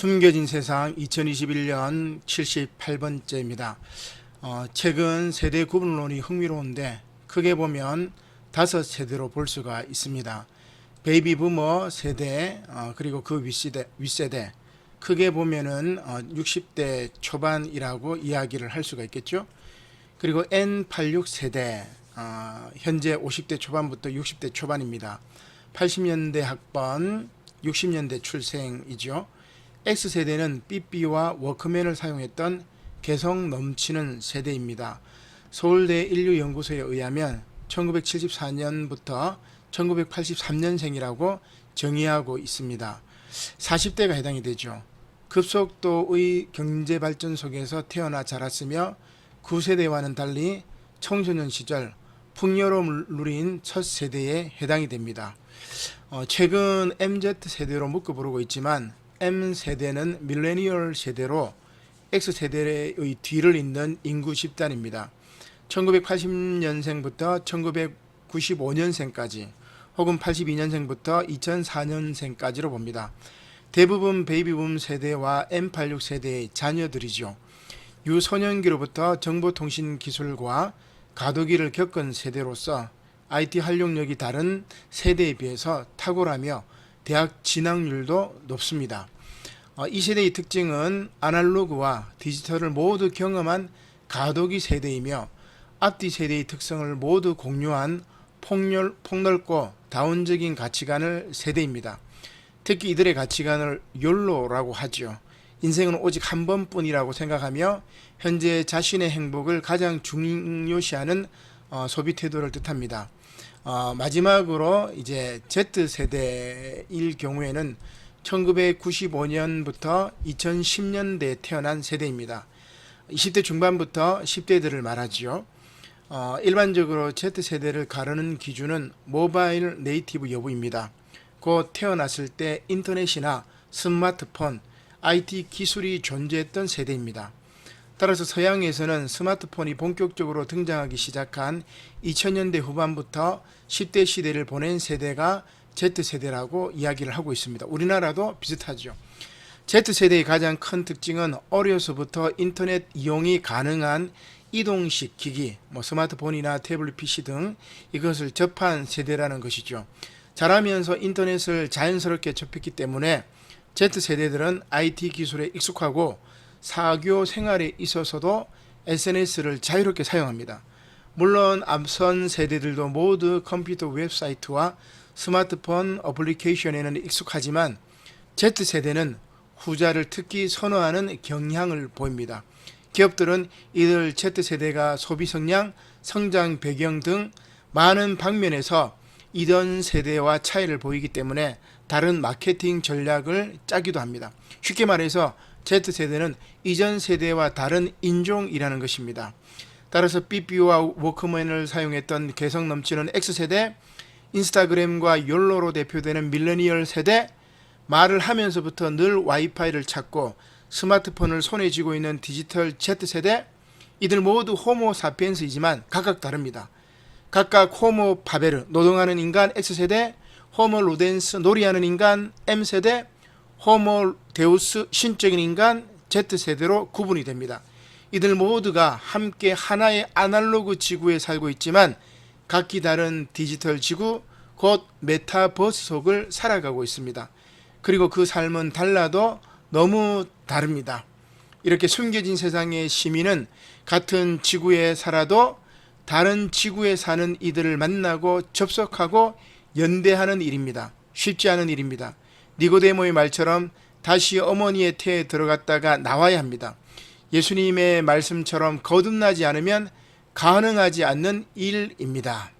숨겨진 세상 2021년 78번째입니다. 최근 세대 구분론이 흥미로운데 크게 보면 5세대로 볼 수가 있습니다. 베이비 부머 세대, 그리고 그 윗세대, 크게 보면은 60대 초반이라고 이야기를 할 수가 있겠죠. 그리고 N86 세대, 현재 50대 초반부터 60대 초반입니다. 80년대 학번, 60년대 출생이죠. X세대는 삐삐와 워크맨을 사용했던 개성 넘치는 세대입니다. 서울대 인류연구소에 의하면 1974년부터 1983년생이라고 정의하고 있습니다. 40대가 해당이 되죠. 급속도의 경제발전 속에서 태어나 자랐으며 9세대와는 달리 청소년 시절 풍요로움을 누린 첫 세대에 해당이 됩니다. 최근 MZ세대로 묶어 부르고 있지만 M세대는 밀레니얼 세대로 X세대의 뒤를 잇는 인구 집단입니다. 1980년생부터 1995년생까지 혹은 82년생부터 2004년생까지로 봅니다. 대부분 베이비붐 세대와 M86 세대의 자녀들이죠. 유소년기로부터 정보통신기술과 과도기를 겪은 세대로서 IT 활용력이 다른 세대에 비해서 탁월하며 대학 진학률도 높습니다. 이 세대의 특징은 아날로그와 디지털을 모두 경험한 과도기 세대이며 앞뒤 세대의 특성을 모두 공유한 폭넓고 다운적인 가치관을 세대입니다. 특히 이들의 가치관을 YOLO라고 하죠. 인생은 오직 한 번뿐이라고 생각하며 현재 자신의 행복을 가장 중요시하는 소비 태도를 뜻합니다. 마지막으로 이제 Z세대일 경우에는 1995년부터 2010년대에 태어난 세대입니다. 20대 중반부터 10대들을 말하지요. 일반적으로 Z세대를 가르는 기준은 모바일 네이티브 여부입니다. 곧 태어났을 때 인터넷이나 스마트폰, IT 기술이 존재했던 세대입니다. 따라서 서양에서는 스마트폰이 본격적으로 등장하기 시작한 2000년대 후반부터 10대 시대를 보낸 세대가 Z세대라고 이야기를 하고 있습니다. 우리나라도 비슷하죠. Z세대의 가장 큰 특징은 어려서부터 인터넷 이용이 가능한 이동식 기기, 스마트폰이나 태블릿 PC 등 이것을 접한 세대라는 것이죠. 자라면서 인터넷을 자연스럽게 접했기 때문에 Z세대들은 IT 기술에 익숙하고 사교 생활에 있어서도 SNS를 자유롭게 사용합니다. 물론 앞선 세대들도 모두 컴퓨터 웹사이트와 스마트폰 어플리케이션에는 익숙하지만 Z세대는 후자를 특히 선호하는 경향을 보입니다. 기업들은 이들 Z세대가 소비 성향, 성장 배경 등 많은 방면에서 이전 세대와 차이를 보이기 때문에 다른 마케팅 전략을 짜기도 합니다. 쉽게 말해서 Z세대는 이전 세대와 다른 인종이라는 것입니다. 따라서 삐삐와 워크맨을 사용했던 개성 넘치는 X세대, 인스타그램과 욜로로 대표되는 밀레니얼 세대, 말을 하면서부터 늘 와이파이를 찾고 스마트폰을 손에 쥐고 있는 디지털 Z세대, 이들 모두 호모 사피엔스이지만 각각 다릅니다. 각각 호모 파베르, 노동하는 인간 X세대, 호모 루덴스, 놀이하는 인간 M세대, 호모 데우스, 신적인 인간 Z세대로 구분이 됩니다. 이들 모두가 함께 하나의 아날로그 지구에 살고 있지만 각기 다른 디지털 지구, 곧 메타버스 속을 살아가고 있습니다. 그리고 그 삶은 달라도 너무 다릅니다. 이렇게 숨겨진 세상의 시민은 같은 지구에 살아도 다른 지구에 사는 이들을 만나고 접속하고 연대하는 일입니다. 쉽지 않은 일입니다. 니고데모의 말처럼 다시 어머니의 태에 들어갔다가 나와야 합니다. 예수님의 말씀처럼 거듭나지 않으면 가능하지 않는 일입니다.